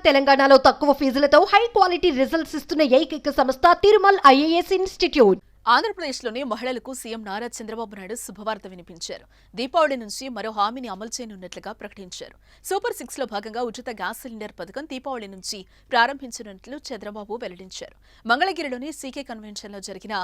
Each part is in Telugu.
తెలంగాణలో తక్కువ ఫీజులతో హై క్వాలిటీ రిజల్ట్స్ ఇస్తున్న ఏకైక సంస్థ తిరుమల్ IAS ఇన్స్టిట్యూట్. ఆంధ్రప్రదేశ్లోని మహిళలకు సీఎం నారా చంద్రబాబు నాయుడు శుభవార్త వినిపించారు. దీపావళి నుంచి మరో హామీని అమలు చేయనున్నట్లుగా ప్రకటించారు. సూపర్ 6 లో భాగంగా ఉచిత గ్యాస్ సిలిండర్ పథకం దీపావళి నుంచి ప్రారంభించనున్నట్లు చంద్రబాబు వెల్లడించారు. మంగళగిరిలోని సీకే కన్వెన్షన్లో జరిగిన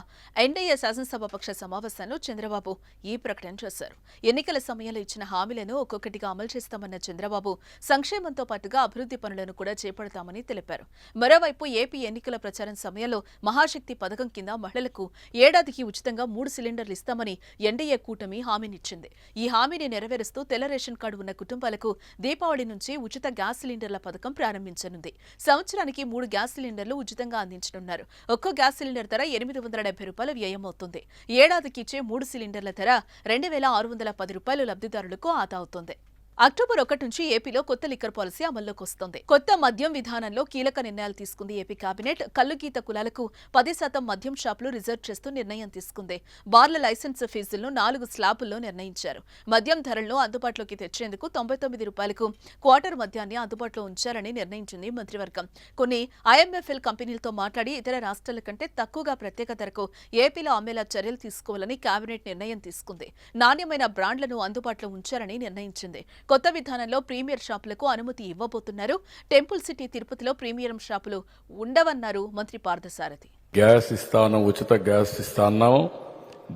ఎన్డీఏ శాసనసభాపక్ష సమావేశంలో చంద్రబాబు ఈ ప్రకటన చేశారు. ఎన్నికల సమయంలో ఇచ్చిన హామీలను ఒక్కొక్కటిగా అమలు చేస్తామన్న చంద్రబాబు సంక్షేమంతో పాటుగా అభివృద్ధి పనులను కూడా చేపడతామని తెలిపారు. మరోవైపు ఏపీ ఎన్నికల ప్రచారం సమయంలో మహాశక్తి పథకం కింద మహిళలకు ఏడాదికి ఉచితంగా 3 సిలిండర్లు ఇస్తామని ఎన్డీఏ కూటమి హామీనిచ్చింది. ఈ హామీని నెరవేరుస్తూ తెల్ల రేషన్ కార్డు ఉన్న కుటుంబాలకు దీపావళి నుంచి ఉచిత గ్యాస్ సిలిండర్ల పథకం ప్రారంభించనుంది. సంవత్సరానికి 3 గ్యాస్ సిలిండర్లు ఉచితంగా అందించనున్నారు. ఒక్కో గ్యాస్ సిలిండర్ ధర ₹870 వ్యయమవుతుంది. ఏడాదికి ఇచ్చే 3 సిలిండర్ల ధర ₹2,610 లబ్ధిదారులకు ఆదా అవుతుంది. అక్టోబర్ 1 నుంచి ఏపీలో కొత్త లిక్కర్ పాలసీ అమల్లోకి వస్తోంది. కొత్త మద్యం విధానంలో కీలక నిర్ణయాలు తీసుకుంది ఏపీ కేబినెట్. కల్లుగీత కులాలకు 10% మద్యం షాపులు రిజర్వ్ చేస్తూ నిర్ణయం తీసుకుంది. బార్ల లైసెన్స్ ఫీజులను 4 స్లాబుల్లో నిర్ణయించారు. మద్యం ధరలను అందుబాటులోకి తెచ్చేందుకు ₹99కు క్వార్టర్ మద్యాన్ని అందుబాటులో ఉంచాలని నిర్ణయించింది మంత్రివర్గం. కొన్ని IMFL కంపెనీలతో మాట్లాడి ఇతర రాష్ట్రాల కంటే తక్కువగా ప్రత్యేక ధరకు ఏపీలో అమ్మేలా చర్యలు తీసుకోవాలని కేబినెట్ నిర్ణయం తీసుకుంది. నాణ్యమైన బ్రాండ్లను అందుబాటులో ఉంచాలని నిర్ణయించింది. కొత్త విధానంలో ప్రీమియర్ షాపులకు అనుమతి ఇవ్వబోతున్నారు. టెంపుల్ సిటీ తిరుపతిలో ప్రీమియం షాపులు ఉండవన్నారు మంత్రి పార్థసారథి. గ్యాస్ ఇస్తాను, ఉచిత గ్యాస్ ఇస్తాను.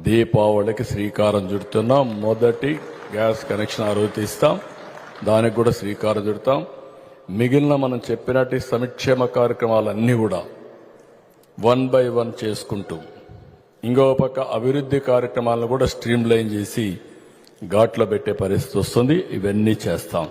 దీపావళికి శ్రీకారం చుడుతున్నాం. మొదటి గ్యాస్ కనెక్షన్ ఆ రోజు ఇస్తాం. దానికి కూడా శ్రీకారం చుడతాం. మిగిలిన మనం చెప్పినట్టు సంక్షేమ కార్యక్రమాలన్నీ కూడా 1 by 1 చేసుకుంటూ ఇంకో పక్క అభివృద్ధి కార్యక్రమాలను కూడా స్ట్రీమ్ లైన్ చేసి ఘాట్లో పెట్టే పరిస్థితి వస్తుంది. ఇవన్నీ చేస్తాం.